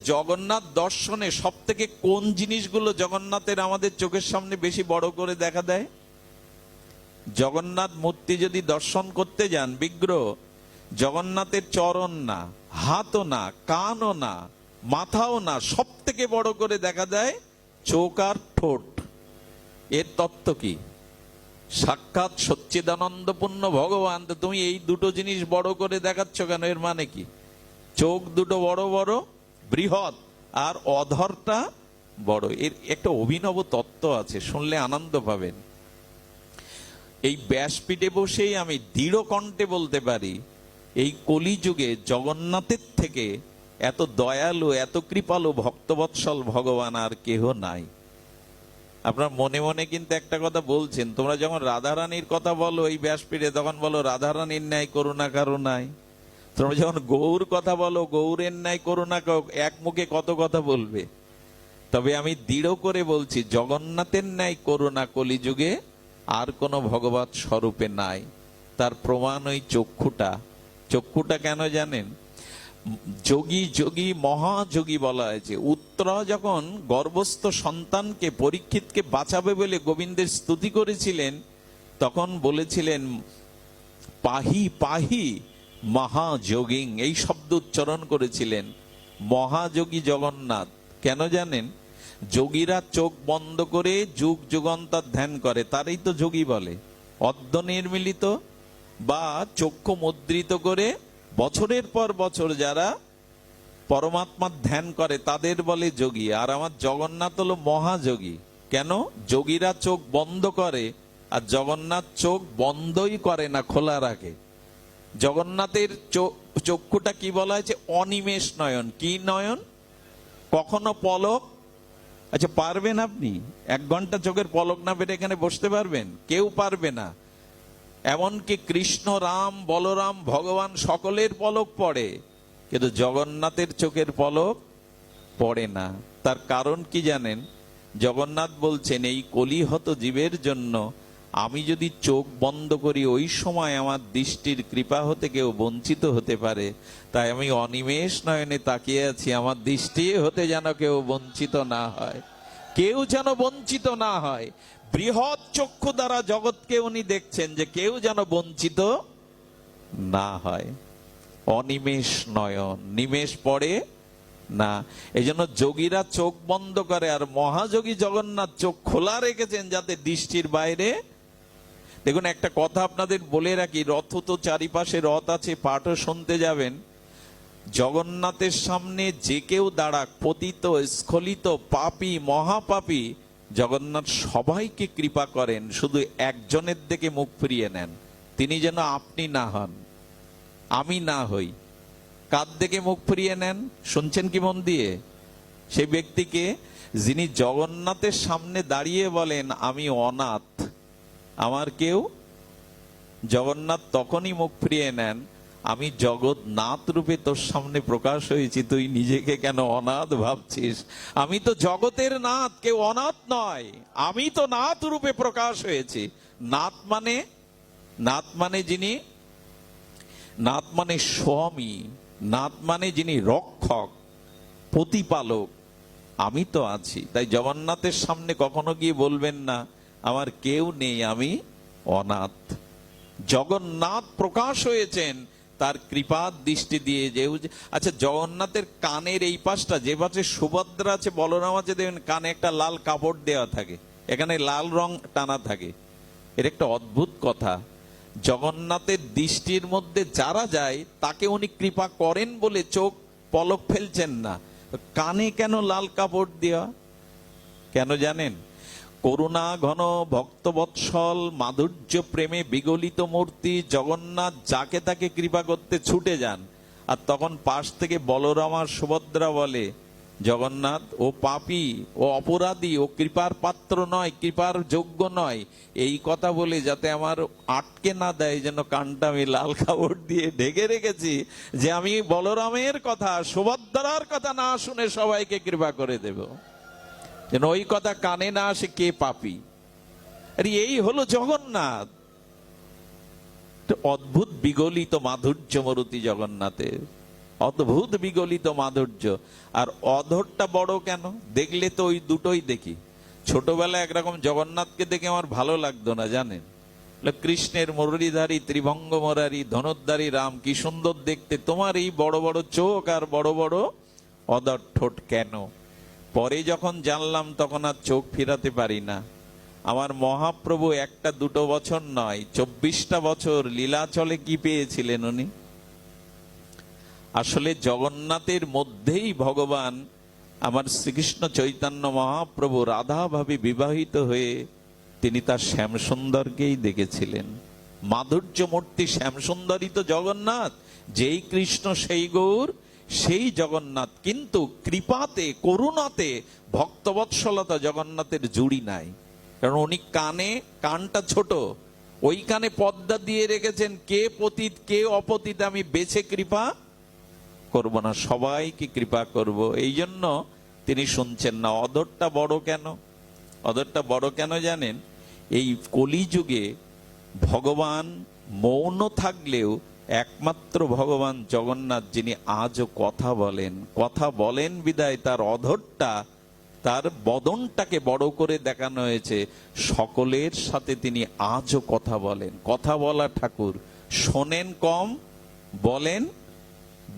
জগন্নাথ দর্শনে সব থেকে কোন জিনিসগুলো জগন্নাথের আমাদের চোখের সামনে বেশি বড় করে দেখা দেয়? জগন্নাথ মূর্তি যদি দর্শন করতে যান, বিগ্রহ, জগন্নাথের চরণ না, হাতও না, কানও না, মাথাও না, সব থেকে বড় করে দেখা দেয় চোখ আর ঠোঁট। এর তত্ত্ব কি? সাক্ষাৎ সচ্চিদানন্দপূর্ণ ভগবান, তো তুমি এই দুটো জিনিস বড় করে দেখাচ্ছ কেন? এর মানে কি? চোখ দুটো বড় বড়, বৃহৎ, আর অধরটা বড়। এর একটা অভিনব তত্ত্ব আছে, শুনলে আনন্দ পাবেন। এই ব্যাসপীঠে বসেই আমি দৃঢ় কণ্ঠে বলতে পারি, এই কলিযুগে জগন্নাথের থেকে এত দয়ালু, এত কৃপালু, ভক্তবৎসল ভগবান আর কেহ নাই। আপনার মনে মনে কিন্তু একটা কথা বলছেন, তোমরা যখন রাধারানীর কথা বলো এই ব্যাসপীঠে, তখন বলো রাধারানীর ন্যায় করুণা কারো নাই। তোমরা যখন গৌর কথা বলো, গৌরের ন্যায় করুণা, এক মুখে কত কথা বলবে। তবে আমি দৃঢ় করে বলছি, জগন্নাথের ন্যায় করুণা কলিযুগে আর কোনো ভগবৎ স্বরূপে নাই। তার প্রমাণ ওই চক্ষুটা। চক্ষুটা কেন জানেন? যোগী যোগী মহাযোগী বলা হয়েছে। উত্তরা যখন গর্ভস্থ সন্তানকে, পরীক্ষিতকে বাঁচাবে বলে গোবিন্দের স্তুতি করেছিলেন, তখন বলেছিলেন পাহি পাহি মহাযোগী, এই শব্দ উচ্চারণ করেছিলেন। মহাযোগী জগন্নাথ কেন জানেন? যোগীরা চোখ বন্ধ করে যুগ যুগান্তর ধ্যান করে, তারই তো যোগী বলে। অর্ধ নির্মিলিত বা চক্ষু মুদ্রিত করে বছরের পর বছর যারা পরমাত্মার ধ্যান করে তাদের বলে যোগী। আর আমার জগন্নাথ হলো মহাযোগী। কেন? যোগীরা চোখ বন্ধ করে, আর জগন্নাথ চোখ বন্ধই করে না, খোলা রাখে। জগন্নাথের চক্ষুটা কি বলা হয়েছে? অনিমেষ নয়ন। কি নয়ন? কখনো পলক, আচ্ছা পারবেন আপনি 1 ঘন্টা চোখের পলক না পেরে এখানে বসতে পারবেন? কেউ পারবে না। এমনকি কৃষ্ণ, রাম, বলরাম, ভগবান সকলের পলক পড়ে, কিন্তু জগন্নাথের চোখের পলক পড়ে না। তার কারণ কি জানেন? জগন্নাথ বলছেন, এই কলিহত জীবের জন্য আমি যদি চোখ বন্ধ করি, ওই সময় আমার দৃষ্টির কৃপা হতে কেউ বঞ্চিত হতে পারে। তাই আমি অনিমেষ নয়নে তাকিয়ে আছি, আমার দৃষ্টি হতে যেন কেউ বঞ্চিত না হয়, কেউ যেন বঞ্চিত না হয়। বৃহৎ চক্ষু দ্বারা জগৎকে উনি দেখছেন, যে কেউ যেন বঞ্চিত না হয়। অনিমেষ নয়ন, নিমেষ পড়ে না। এই জন্য যোগীরা চোখ বন্ধ করে, আর মহাযোগী জগন্নাথ চোখ খোলা রেখেছেন যাতে দৃষ্টির বাইরে। দেখুন, একটা কথা আপনাদের বলে রাখি, রথ তো চারিপাশে রথ আছে, পাঠও শুনতে যাবেন। জগন্নাথের সামনে যে কেউ দাঁড়াক, পতিত, স্খলিত, পাপী, মহাপাপী, জগন্নাথ সবাইকে কৃপা করেন, শুধু একজনের দিকে মুখ ফিরিয়ে নেন। তিনি যেন আপনি না হন, আমি না হই। কার দিকে মুখ ফিরিয়ে নেন শুনছেন কি মন দিয়ে? সেই ব্যক্তিকে যিনি জগন্নাথের সামনে দাঁড়িয়ে বলেন আমি অনাথ, আমার কেউ। জগন্নাথ তখনই মুখ ফিরিয়ে নেন, আমি জগৎনাথ রূপে তোর সামনে প্রকাশ হয়েছি, তুই নিজেকে কেন অনাথ ভাবছিস? আমি তো জগতের নাথ, কেউ অনাথ নয়। আমি তো নাথ রূপে প্রকাশ হয়েছি। নাথ মানে, নাথ মানে যিনি, নাথ মানে স্বামী, নাথ মানে যিনি রক্ষক, প্রতিপালক। আমি তো আছি। তাই জগন্নাথের সামনে কখনো গিয়ে বলবেন না আমার কেউ নেই, আমি অনাথ। জগন্নাথ প্রকাশ হয়েছেন তার কৃপার দৃষ্টি দিয়ে। যে আচ্ছা, জগন্নাথের কানের এই পাশটা, যে পাশে সুভদ্রা আছে, বলরাম আছে, দেখবেন কানে একটা লাল কাপড় দেওয়া থাকে, এখানে লাল রং টানা থাকে। এর একটা অদ্ভুত কথা, জগন্নাথের দৃষ্টির মধ্যে যারা যায় তাকে উনি কৃপা করেন বলে চোখ পলক ফেলছেন না। কানে কেন লাল কাপড় দেওয়া? কেন জানেন? করুণা ঘন ভক্তবৎসল মাধুর্য প্রেমে বিগলিত মূর্তি জগন্নাথ যাকে তাকে কৃপা করতে ছুটে যান। আর তখন পাশ থেকে বলরাম আর সুভদ্রা বলে, জগন্নাথ ও পাপী, ও অপরাধী, ও কৃপার পাত্র নয়, কৃপার যোগ্য নয়। এই কথা বলে যাতে আমার আটকে না দেয়, যেন কানটা আমি লাল কাপড় দিয়ে ঢেকে রেখেছি, যে আমি বলরামের কথা, সুভদ্রার কথা না শুনে সবাইকে কৃপা করে দেব, যেন ওই কথা কানে না আসে কে পাপী। আরে এই হলো জগন্নাথ। অদ্ভুত বিগলিত মাধুর্য মূর্তি জগন্নাথের। অদ্ভুত বিগলিত মাধুর্য। আর অধরটা বড় কেন? দেখলে তো ওই দুটোই দেখি। ছোটবেলায় একরকম জগন্নাথকে দেখে আমার ভালো লাগতো না, জানেন? কৃষ্ণের মুরলীধারী ত্রিভঙ্গ মোরারি ধনুর্ধারী রাম, কি সুন্দর দেখতে, তোমার এই বড় বড় চোখ আর বড় বড় অধর ঠোঁট কেন? পরে যখন জানলাম তখন আর চোখ ফিরাতে পারি না। আমার মহাপ্রভু একটা দুটো বছর নয়, 24টা বছর লীলাচলে কি পেয়েছিলেন উনি? আসলে জগন্নাথের মধ্যেই ভগবান আমার শ্রীকৃষ্ণ চৈতন্য মহাপ্রভু রাধা ভাবে বিবাহিত হয়ে তিনি তার শ্যামসুন্দরকেই দেখেছিলেন। মাধুর্য মূর্তি শ্যামসুন্দরই তো জগন্নাথ। যেই কৃষ্ণ সেই গৌর, সেই জগন্নাথ। কিন্তু কৃপাতে করুণাতে ভক্তবৎসলতা জগন্নাথের জুড়ি নাই। কারণ উনি কানটা ছোট, ওই কানে পর্দা দিয়ে রেখেছেন, কে পতিত কে অপতিত আমি বেছে কৃপা করব না, সবাইকে কৃপা করব। এই জন্য তিনি শুনছেন না। অধরটা বড় কেন? অধরটা বড় কেন জানেন? এই কলিযুগে ভগবান মৌন থাকলেও একমাত্র ভগবান জগন্নাথ যিনি আজও কথা বলেন। কথা বলেন বিদায় তার অধরটা, তার বদনটাকে বড় করে দেখানো হয়েছে। সকলের সাথে তিনি আজও কথা বলেন। কথা বলা ঠাকুর, শোনেন কম, বলেন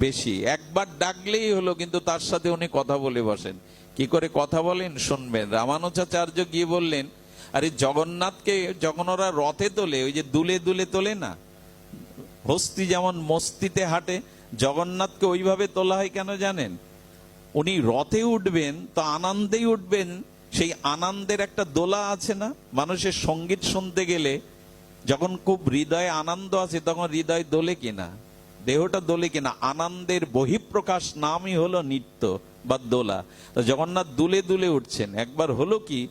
বেশি। একবার ডাকলেই হলো, কিন্তু তার সাথে উনি কথা বলে বসেন। কি করে কথা বলেন শুনবেন। রামানুজাচার্য গিয়ে বললেন, আরে জগন্নাথকে যখন ওরা রথে তোলে, ওই যে দুলে দুলে তোলে না, হস্তি যেমন মস্তিতে হাঁটে, জগন্নাথকে ওইভাবে তোলা হয় কেন জানেন? উনি রথে উঠবেন তো আনন্দেই উঠবেন। সেই আনন্দের একটা দোলা আছে না, মানুষের সঙ্গীত শুনতে গেলে যখন খুব হৃদয়ে আনন্দ আছে তখন হৃদয় দোলে কিনা, দেহটা দোলে কিনা, আনন্দের বহিঃপ্রকাশ নামই হলো নৃত্য বা দোলা। তো জগন্নাথ দুলে দুলে উঠছেন। একবার হলো কি,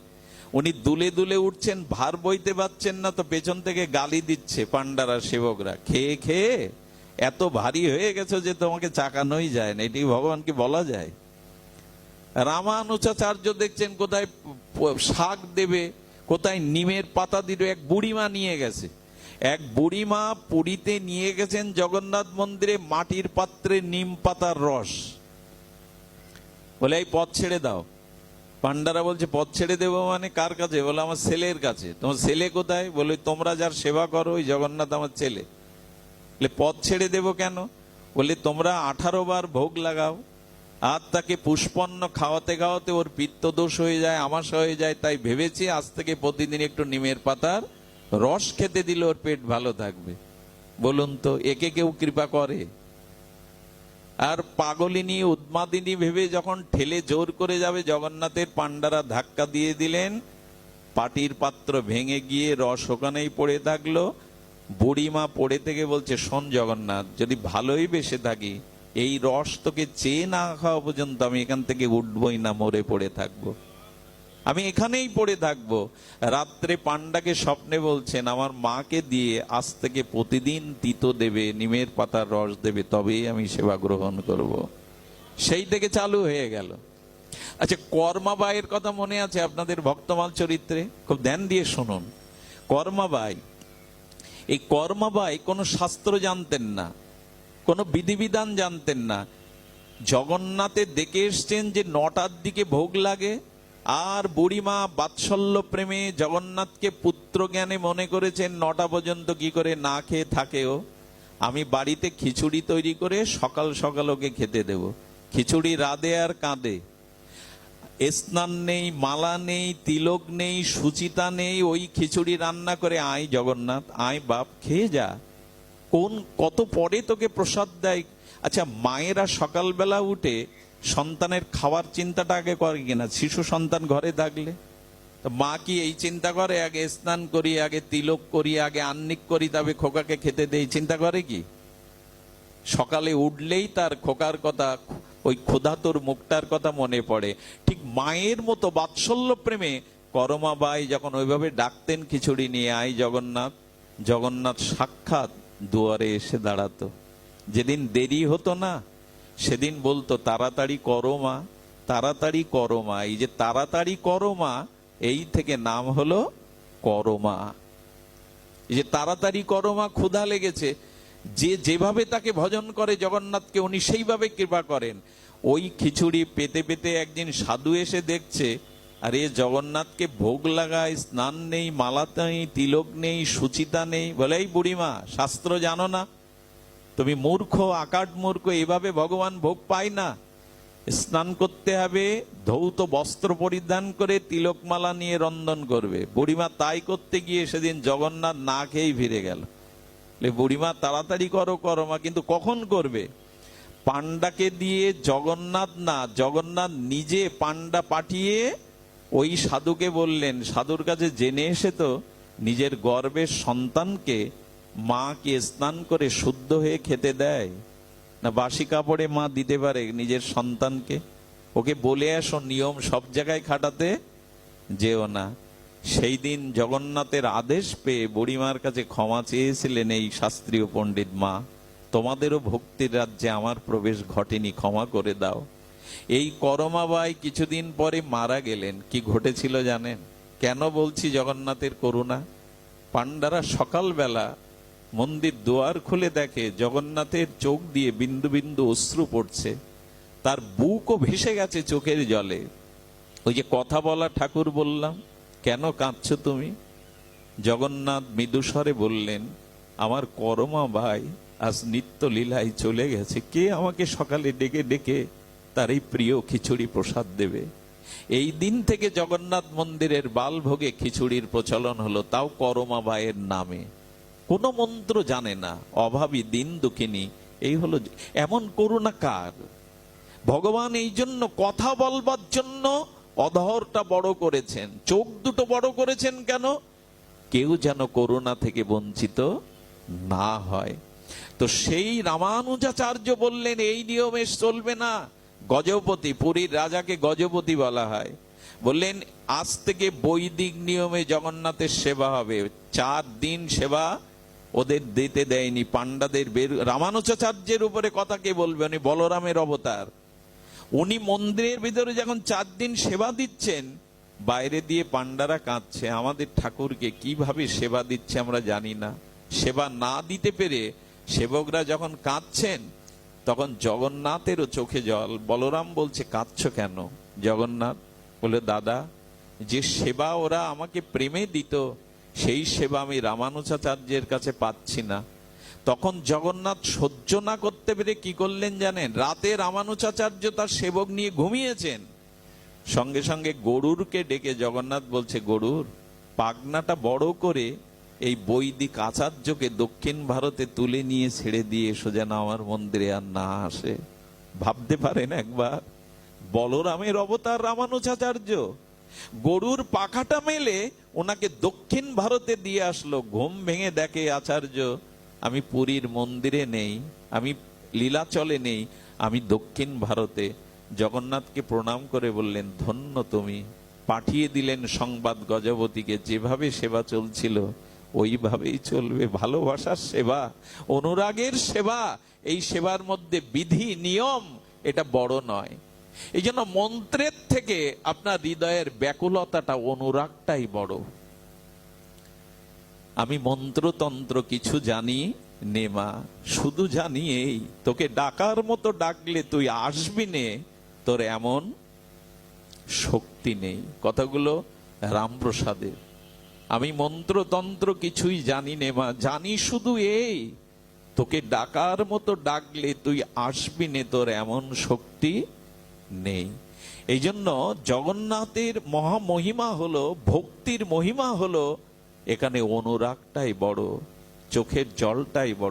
উনি দুলে দুলে উঠছেন, ভার বইতে পারছেন না, তো পেছন থেকে গালি দিচ্ছে পান্ডারা সেবকরা, খেয়ে খেয়ে এত ভারী হয়ে গেছে যে তোমাকে চাকানোই যায় না। এটি ভগবানকে বলা যায়? রামানুজাচার্য দেখছেন কোথায় শাক দেবে, কোথায় নিমের পাতা দিল। এক বুড়িমা নিয়ে গেছে, এক বুড়িমা পুরীতে নিয়ে গেছেন জগন্নাথ মন্দিরে মাটির পাত্রে নিম পাতার রস। বলে এই পথ ছেড়ে দাও। পান্ডারা বলছে পথ ছেড়ে দেবো মানে কার কাছে? বলে আমার ছেলের কাছে। তোমার ছেলে কোথায়? বলে তোমরা যার সেবা করো ওই জগন্নাথ আমার ছেলে। বলে পথ ছেড়ে দেবো কেন? বলে তোমরা 18 বার ভোগ লাগাও, আর তাকে পুষ্পন্ন খাওয়াতে খাওয়াতে ওর পিত্ত দোষ হয়ে যায়, আমাশা হয়ে যায়। তাই ভেবেছি আজ থেকে প্রতিদিন একটু নিমের পাতার রস খেতে দিলে ওর পেট ভালো থাকবে। বলুন তো, একে কেউ কৃপা করে? আর পাগলিনী উন্মাদিনী ভেবে যখন ঠেলে জোর করে যাবে জগন্নাথের, পান্ডারা ধাক্কা দিয়ে দিলেন, পাটির পাত্র ভেঙে গিয়ে রস ওখানেই পড়ে থাকলো। বুড়িমা পড়ে থেকে বলছে, শোন জগন্নাথ, যদি ভালোই বেসে থাকি, এই রস তোকে চেয়ে না খাওয়া পর্যন্ত আমি এখান থেকে উঠবই না, মরে পড়ে থাকবো, আমি এখানেই পড়ে থাকবো। রাত্রে পান্ডাকে স্বপ্নে বলছেন, আমার মাকে দিয়ে আজ থেকে প্রতিদিন তিতো দেবে, নিমের পাতার রস দেবে, তবেই আমি সেবা গ্রহণ করব। সেই থেকে চালু হয়ে গেল। আচ্ছা, কর্মাবাইয়ের কথা মনে আছে আপনাদের ভক্তমাল চরিত্রে? খুব ধ্যান দিয়ে শুনুন। কর্মাবাই, এই কর্মাবাই কোনো শাস্ত্র জানতেন না, কোনো বিধিবিধান জানতেন না। জগন্নাথের দেখে এসছেন যে 9টার দিকে ভোগ লাগে, আর বুড়িমা বাৎসল্য প্রেমে জগন্নাথকে পুত্র জ্ঞানে মনে করেছেন 9টা পর্যন্ত কি করে না খেয়ে থাকেও। আমি বাড়িতে খিচুড়ি তৈরি করে সকাল সকাল ওকে খেতে দেব। খিচুড়ি রাধে আর কাঁদে, স্নান নেই, মালা নেই, তিলক নেই, সুচিতা নেই, ওই খিচুড়ি রান্না করে, আয় জগন্নাথ আয় বাপ খেয়ে যা, কত পরে তোকে প্রসাদ দেয়। আচ্ছা, মায়েরা সকালবেলা উঠে সন্তানের খাওয়ার চিন্তাটা আগে করে কিনা? শিশু সন্তান ঘরে থাকলে তো মা কি এই চিন্তা করে, আগে স্নান করি, আগে তিলক করি, আগে আন্নিক করি, তবে খোকাকে খেতে দেই? চিন্তা করে কি? সকালে উঠলেই তার খোকার কথা, ওই ক্ষুধাতুর মুখটার কথা মনে পড়ে। ঠিক মায়ের মতো বাৎসল্য প্রেমে করমাবাই যখন ওইভাবে ডাকতেন খিচুড়ি নিয়ে, আয় জগন্নাথ, জগন্নাথ সাক্ষাৎ দুয়ারে এসে দাঁড়াতো। যেদিন দেরি হতো না সেদিন বলতো, তাড়াতাড়ি করো মা, তাড়াতাড়ি করো মা। এই যে তাড়াতাড়ি করো মা, এই থেকে নাম হলো করমা। এই যে তাড়াতাড়ি করো মা, ক্ষুধা লেগেছে, যে যেভাবে তাকে ভজন করে জগন্নাথকে, উনি সেইভাবে কৃপা করেন। ওই খিচুড়ি পেতে পেতে একদিন সাধু এসে দেখছে, আরে জগন্নাথকে ভোগ লাগায়, স্নান নেই, মালা নেই, তিলক নেই, সুচিতা নেই। বলে, এই বুড়িমা, শাস্ত্র জানো না? তুমি মূর্খ, আকাট মূর্খ, এভাবে ভগবান ভোগ পায় না। স্নান করতে হবে, ধৌত বস্ত্র পরিধান করে তিলকমালা নিয়ে রন্ধন করবে। বুড়িমা তাই করতে গিয়ে সেদিন জগন্নাথ না খেয়েই ফিরে গেল। বুড়িমা, তাড়াতাড়ি করো করো মা, কিন্তু কখন করবে? পান্ডাকে দিয়ে জগন্নাথ না, জগন্নাথ নিজে পান্ডা পাঠিয়ে ওই সাধুকে বললেন, সাধুর কাছে জেনে এসে তো নিজের গর্ভের সন্তানকে মা কি স্নান করে শুদ্ধ হয়ে খেতে দেয় না? বাসি কাপড়ে মা দিতে পারে নিজের সন্তানকে? ওকে বলে আসো, নিয়ম সব জায়গায় খাটাতে যেও না। সেই দিন জগন্নাথের আদেশ পেয়ে বুড়িমার কাছে ক্ষমা চেয়েছিলেন এই শাস্ত্রীয় পণ্ডিত, মা তোমাদেরও ভক্তির রাজ্যে আমার প্রবেশ ঘটেনি, ক্ষমা করে দাও। এই করমাবাই কিছুদিন পরে মারা গেলেন। কি ঘটেছিল জানেন? কেন বলছি জগন্নাথের করুণা? পান্ডারা সকালবেলা মন্দির দুয়ার খুলে দেখে জগন্নাথের চোখ দিয়ে বিন্দু বিন্দু অশ্রু পড়ছে, তার বুকও ভেসে গেছে চোখের জলে। ওই যে কথা বলা ঠাকুর বললাম, কেন কাঁদছো তুমি? জগন্নাথ মৃদুস্বরে বললেন, আমার করমা ভাই আজ নিত্য লীলায় চলে গেছে, কে আমাকে সকালে ডেকে ডেকে তার এই প্রিয় খিচুড়ি প্রসাদ দেবে? এই দিন থেকে জগন্নাথ মন্দিরের বালভোগে খিচুড়ির প্রচলন হলো, তাও করমা ভাইয়ের নামে। কোন মন্ত্র জানে না, অভাবী দিন দুঃখিনী। এই হলো এমন করুণা কার? ভগবান এই জন্য কথা বলবার জন্য অধরটা বড় করেছেন, চোখ দুটো বড় করেছেন। কেন? কেউ যেন করুণা থেকে বঞ্চিত না হয়। তো সেই রামানুজাচার্য বললেন, এই নিয়মে চলবে না। গজপতি, পুরীর রাজাকে গজপতি বলা হয়, বললেন আজ থেকে বৈদিক নিয়মে জগন্নাথের সেবা হবে। 4 দিন সেবা ওদের দিতে দেয়নি, পান্ডাদের বের। রামানুজাচার্যের উপরে কথা কে বলবে? উনি বলরামের অবতার। উনি মন্দিরের ভিতরে যখন 4 দিন সেবা দিচ্ছেন, বাইরে দিয়ে পান্ডারা কাঁদছে, আমাদের ঠাকুরকে কিভাবে সেবা দিচ্ছে আমরা জানি না। সেবা না দিতে পেরে সেবকরা যখন কাঁদছেন, তখন জগন্নাথেরও চোখে জল। বলরাম বলছে, কাঁদছো কেন? জগন্নাথ বলে, দাদা, যে সেবা ওরা আমাকে প্রেমে দিত, সেই সেবা আমি রামানুজাচার্যের কাছে পাচ্ছি না। তখন জগন্নাথ সহ্য না করতে পেরে কি করলেন জানেন? রাতে রামানুজাচার্য তার সেবক নিয়ে ঘুমিয়েছেন, সঙ্গে সঙ্গে গরুরকে ডেকে জগন্নাথ বলছে, গরুর পাগনাটা বড় করে এই বৈদিক আচার্যকে দক্ষিণ ভারতে তুলে নিয়ে ছেড়ে দিয়ে এসো, যেন আমার মন্দিরে আর না আসে। ভাবতে পারেন একবার, বলরামের অবতার রামানুজাচার্য গরুর পাখাটা মেলে ওনাকে দক্ষিণ ভারতে দিয়ে আসলো। ঘুম ভেঙে দেখে আচার্য, আমি পুরীর মন্দিরে নেই, আমি লীলাচলে নেই, আমি দক্ষিণ ভারতে। জগন্নাথকে প্রণাম করে বললেন, ধন্য তুমি। পাঠিয়ে দিলেন সংবাদ গজপতিকে, যেভাবে সেবা চলছিল ওইভাবেই চলবে। ভালোবাসার সেবা, অনুরাগের সেবা, এই সেবার মধ্যে বিধি নিয়ম এটা বড় নয়। এই জন্য মন্ত্রের থেকে আপনার হৃদয়ের ব্যাকুলতাটা, অনুরাগটাই বড়। আমি মন্ত্রতন্ত্র কিছু জানি নে মা, শুধু জানি এই, তোকে ডাকার মতো ডাকলে তুই আসবি নে, তোর এমন শক্তি নেই। কথাগুলো রামপ্রসাদের। আমি মন্ত্রতন্ত্র কিছুই জানি নে মা, জানি শুধু এই, তোকে ডাকার মতো ডাকলে তুই আসবি নে, তোর এমন শক্তি নেই। এই জন্য জগন্নাথের মহামহিমা হলো, ভক্তির মহিমা হলো, এখানে অনুরাগটাই বড়, চোখের জলটাই বড়।